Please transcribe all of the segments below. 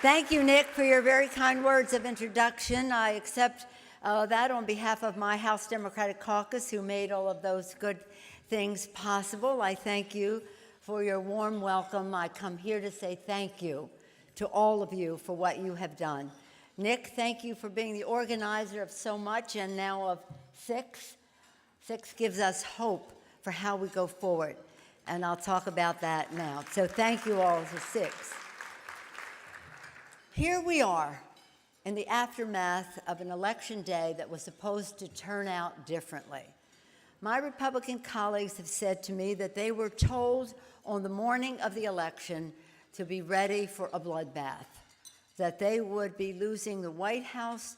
Thank you, Nick, for your very kind words of introduction. I accept that on behalf of my House Democratic Caucus, who made all of those good things possible. I thank you for your warm welcome. I come here to say thank you to all of you for what you have done. Nick, thank you for being the organizer of so much and now of SiX. SiX gives us hope for how we go forward, and I'll talk about that now. So thank you all to SiX. Here we are in the aftermath of an election day that was supposed to turn out differently. My Republican colleagues have said to me that they were told on the morning of the election to be ready for a bloodbath, that they would be losing the White House,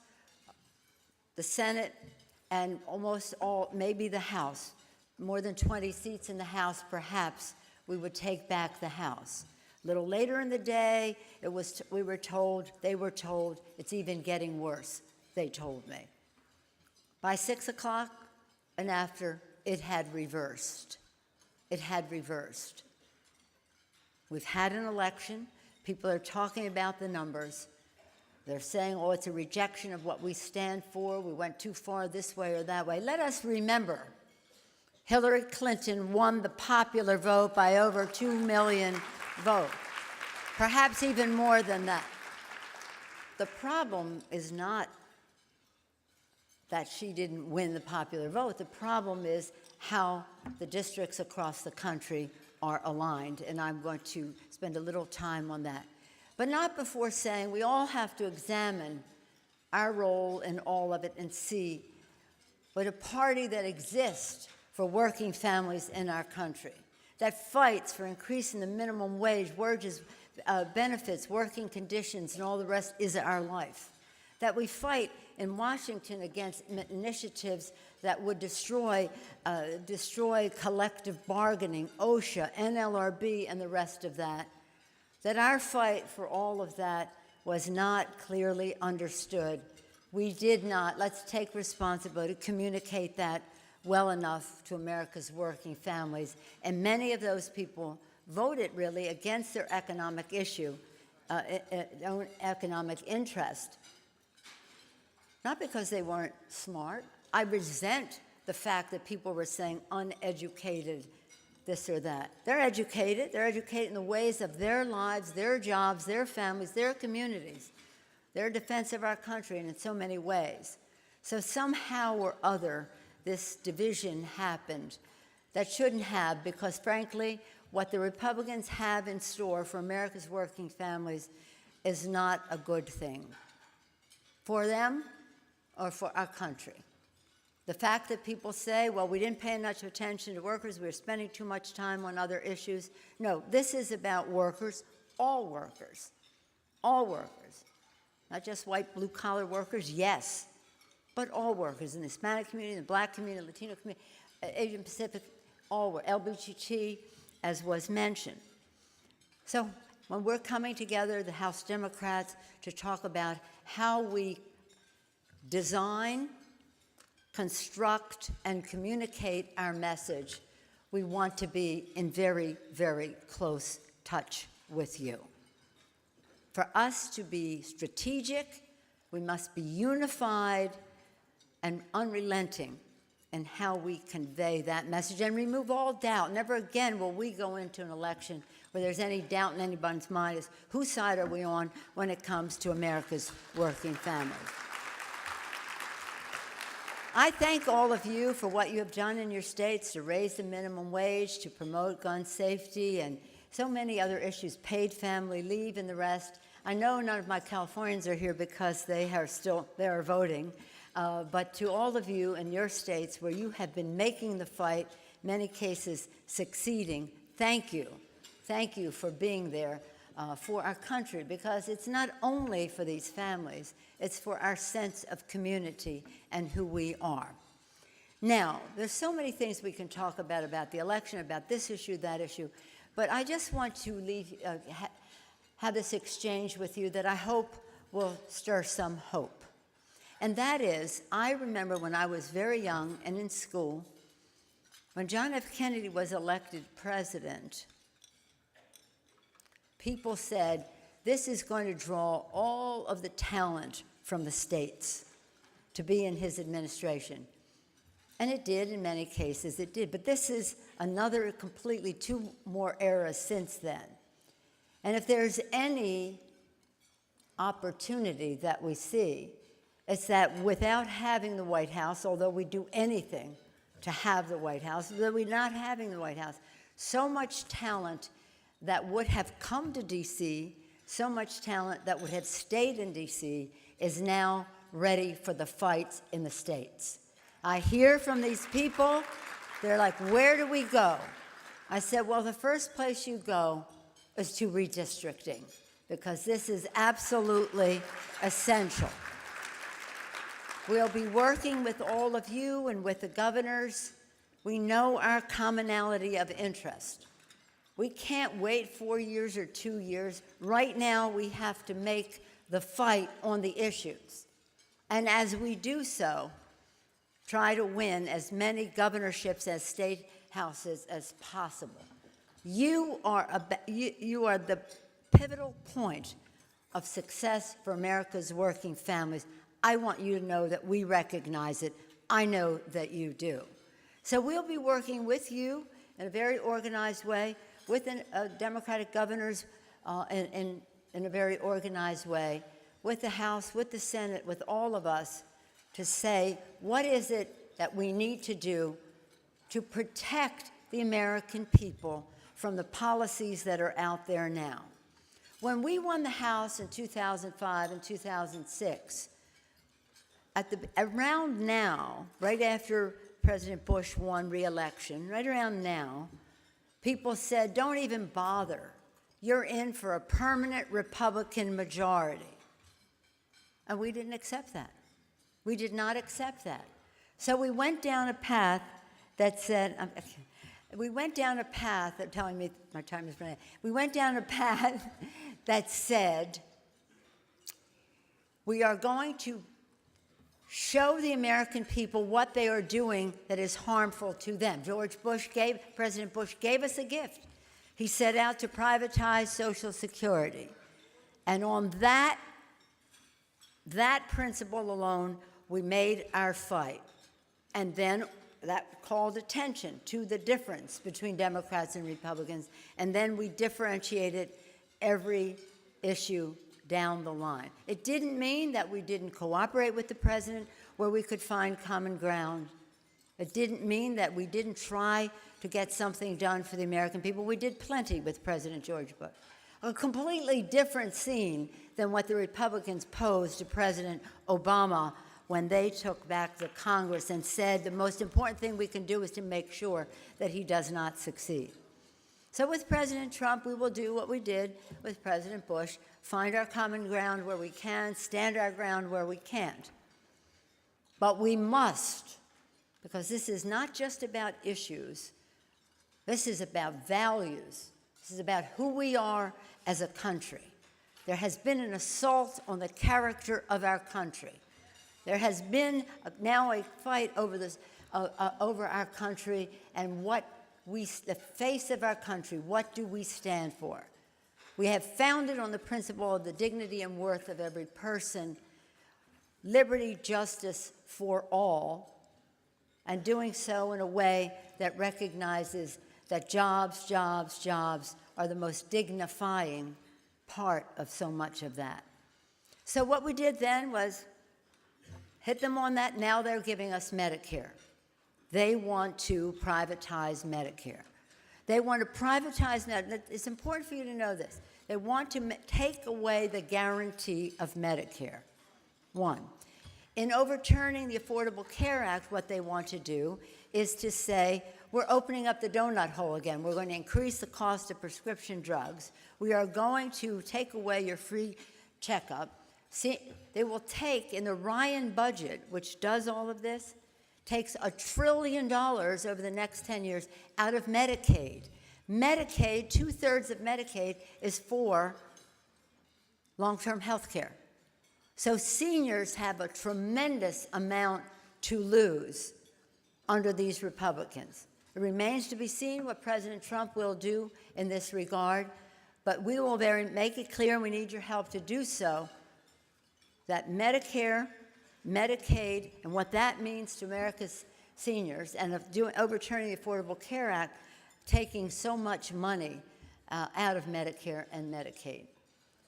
the Senate, and almost all, maybe the House. More than 20 seats in the House, perhaps we would take back the House. A little later in the day, they were told, it's even getting worse, they told me. By 6 o'clock and after, it had reversed. It had reversed. We've had an election. People are talking about the numbers. They're saying, oh, it's a rejection of what we stand for. We went too far this way or that way. Let us remember, Hillary Clinton won the popular vote by over 2 million votes, perhaps even more than that. The problem is not that she didn't win the popular vote. The problem is how the districts across the country are aligned, and I'm going to spend a little time on that. But not before saying we all have to examine our role in all of it and see what a party that exists for working families in our country, that fights for increasing the minimum wage, wages, benefits, working conditions, and all the rest is our life. That we fight in Washington against initiatives that would destroy collective bargaining, OSHA, NLRB, and the rest of that. That our fight for all of that was not clearly understood. We did not, let's take responsibility to communicate that well enough to America's working families. And many of those people voted really against their economic issue, own economic interest. Not because they weren't smart. I resent the fact that people were saying uneducated this or that. They're educated. They're educated in the ways of their lives, their jobs, their families, their communities, their defense of our country, and in so many ways. So somehow or other, this division happened that shouldn't have, because frankly, what the Republicans have in store for America's working families is not a good thing for them or for our country. The fact that people say, well, we didn't pay enough attention to workers, we were spending too much time on other issues. No, this is about workers, all workers, all workers. Not just white, blue-collar workers, yes, but all workers in the Hispanic community, the Black community, the Latino community, Asian Pacific, all were LGBT, as was mentioned. So when we're coming together, the House Democrats, to talk about how we design, construct, and communicate our message, we want to be in very, very close touch with you. For us to be strategic, we must be unified and unrelenting in how we convey that message and remove all doubt. Never again will we go into an election where there's any doubt in anybody's mind as whose side are we on when it comes to America's working families. I thank all of you for what you have done in your states to raise the minimum wage, to promote gun safety, and so many other issues, paid family leave and the rest. I know none of my Californians are here because they are voting, but to all of you in your states where you have been making the fight, many cases succeeding, thank you. Thank you for being there for our country, because it's not only for these families, it's for our sense of community and who we are. Now, there's so many things we can talk about the election, about this issue, that issue, but I just want to have this exchange with you that I hope will stir some hope. And that is, I remember when I was very young and in school, when John F. Kennedy was elected president, people said, this is going to draw all of the talent from the states to be in his administration. And it did, in many cases, it did. But this is another completely two more eras since then. And if there's any opportunity that we see, it's that without having the White House, although we do anything to have the White House, though we're not having the White House, so much talent that would have come to D.C., so much talent that would have stayed in D.C. is now ready for the fights in the states. I hear from these people, they're like, where do we go? I said, well, the first place you go is to redistricting, because this is absolutely essential. We'll be working with all of you and with the governors. We know our commonality of interest. We can't wait 4 years or 2 years. Right now, we have to make the fight on the issues. And as we do so, try to win as many governorships as state houses as possible. You are the pivotal point of success for America's working families. I want you to know that we recognize it. I know that you do. So we'll be working with you in a very organized way, with Democratic governors in a very organized way, with the House, with the Senate, with all of us, to say, what is it that we need to do to protect the American people from the policies that are out there now? When we won the House in 2005 and 2006, around now, right after President Bush won re-election, right around now, people said, don't even bother. You're in for a permanent Republican majority. And we didn't accept that. We did not accept that. So we went down a path that said, we went down a path, they're telling me my time is running out. We went down a path that said, we are going to show the American people what they are doing that is harmful to them. President Bush gave us a gift. He set out to privatize Social Security. And on that principle alone, we made our fight. And then that called attention to the difference between Democrats and Republicans. And then we differentiated every issue down the line. It didn't mean that we didn't cooperate with the president where we could find common ground. It didn't mean that we didn't try to get something done for the American people. We did plenty with President George Bush. A completely different scene than what the Republicans posed to President Obama when they took back the Congress and said the most important thing we can do is to make sure that he does not succeed. So with President Trump, we will do what we did with President Bush, find our common ground where we can, stand our ground where we can't. But we must, because this is not just about issues, this is about values. This is about who we are as a country. There has been an assault on the character of our country. There has been now a fight over this, over our country and the face of our country. What do we stand for? We have founded on the principle of the dignity and worth of every person, liberty, justice for all, and doing so in a way that recognizes that jobs, jobs, jobs are the most dignifying part of so much of that. So what we did then was hit them on that. Now they're giving us Medicare. They want to privatize Medicare. They want to privatize Medicare. It's important for you to know this. They want to take away the guarantee of Medicare. One. In overturning the Affordable Care Act, what they want to do is to say, we're opening up the donut hole again. We're going to increase the cost of prescription drugs. We are going to take away your free checkup. See, they will take, in the Ryan budget, which does all of this, takes $1 trillion over the next 10 years out of Medicaid. Medicaid, 2/3 of Medicaid is for long-term health care. So seniors have a tremendous amount to lose under these Republicans. It remains to be seen what President Trump will do in this regard, but we will make it clear, and we need your help to do so, that Medicare, Medicaid, and what that means to America's seniors, and overturning the Affordable Care Act, taking so much money out of Medicare and Medicaid.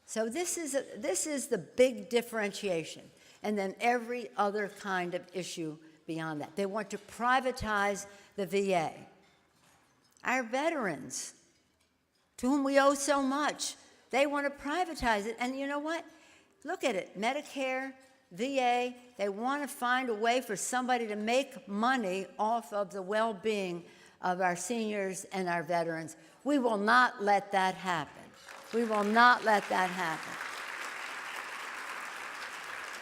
So this is the big differentiation. And then every other kind of issue beyond that. They want to privatize the VA. Our veterans, to whom we owe so much, they want to privatize it. And you know what? Look at it. Medicare, VA, they want to find a way for somebody to make money off of the well-being of our seniors and our veterans. We will not let that happen. We will not let that happen.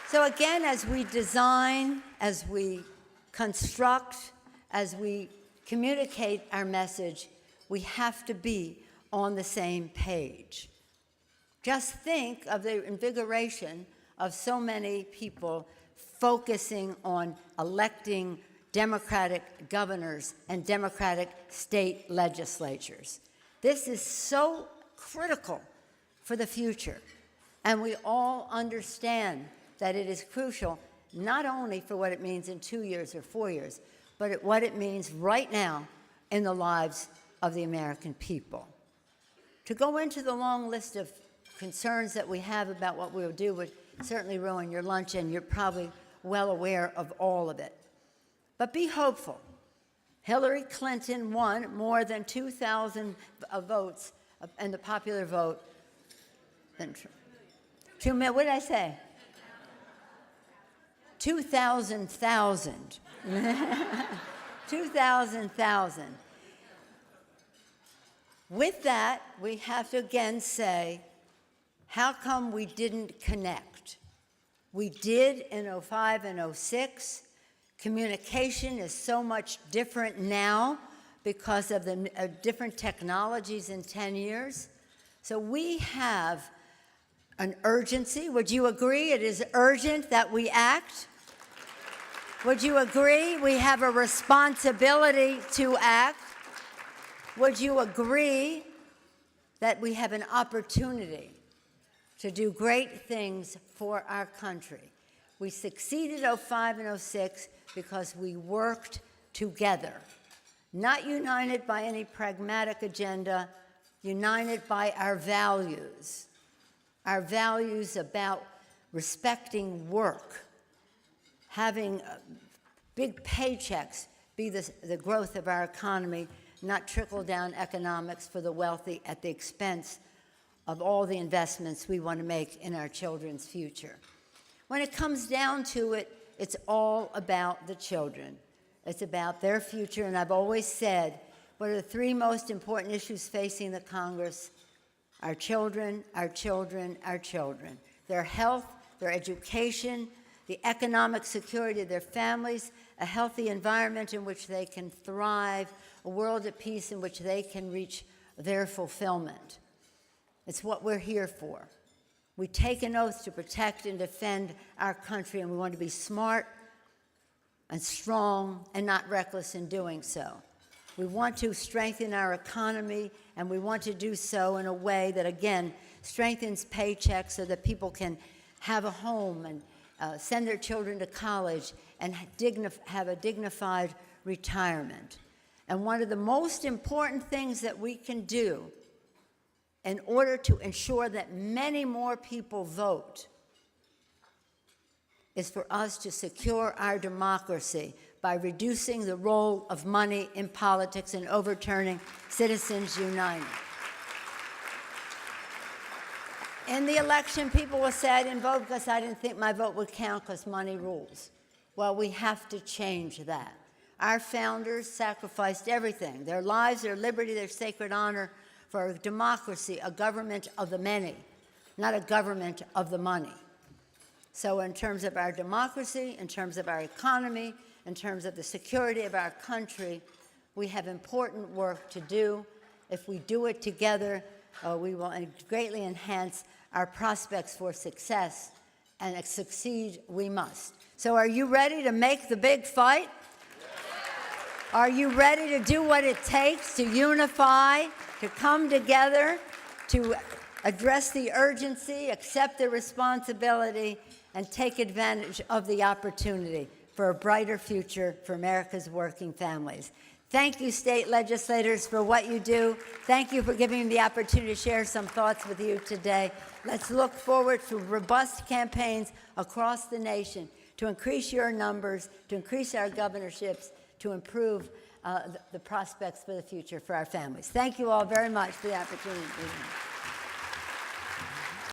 So again, as we design, as we construct, as we communicate our message, we have to be on the same page. Just think of the invigoration of so many people focusing on electing Democratic governors and Democratic state legislatures. This is so critical for the future, and we all understand that it is crucial not only for what it means in 2 years or 4 years, but what it means right now in the lives of the American people. To go into the long list of concerns that we have about what we'll do would certainly ruin your lunch, and you're probably well aware of all of it. But be hopeful. Hillary Clinton won more than 2,000 votes in the popular vote. 2 million, what did I say? 2,000. 2,000. With that, we have to again say, how come we didn't connect? We did in 05 and 06. Communication is so much different now because of the different technologies in 10 years. So we have an urgency. Would you agree it is urgent that we act? Would you agree we have a responsibility to act? Would you agree that we have an opportunity to do great things for our country? We succeeded 05 and 06 because we worked together, not united by any pragmatic agenda, united by our values about respecting work, having big paychecks be the growth of our economy, not trickle-down economics for the wealthy at the expense of all the investments we want to make in our children's future. When it comes down to it, it's all about the children. It's about their future, and I've always said, what are the 3 most important issues facing the Congress? Our children, our children, our children. Their health, their education, the economic security of their families, a healthy environment in which they can thrive, a world at peace in which they can reach their fulfillment. It's what we're here for. We take an oath to protect and defend our country, and we want to be smart and strong and not reckless in doing so. We want to strengthen our economy, and we want to do so in a way that, again, strengthens paychecks so that people can have a home and send their children to college and have a dignified retirement. And one of the most important things that we can do in order to ensure that many more people vote is for us to secure our democracy by reducing the role of money in politics and overturning Citizens United. In the election, people will say, I didn't vote because I didn't think my vote would count because money rules. Well, we have to change that. Our founders sacrificed everything, their lives, their liberty, their sacred honor, for a democracy, a government of the many, not a government of the money. So in terms of our democracy, in terms of our economy, in terms of the security of our country, we have important work to do. If we do it together, we will greatly enhance our prospects for success, and succeed we must. So are you ready to make the big fight? Are you ready to do what it takes to unify, to come together, to address the urgency, accept the responsibility, and take advantage of the opportunity for a brighter future for America's working families. Thank you, state legislators, for what you do. Thank you for giving me the opportunity to share some thoughts with you today. Let's look forward to robust campaigns across the nation to increase your numbers, to increase our governorships, to improve the prospects for the future for our families. Thank you all very much for the opportunity.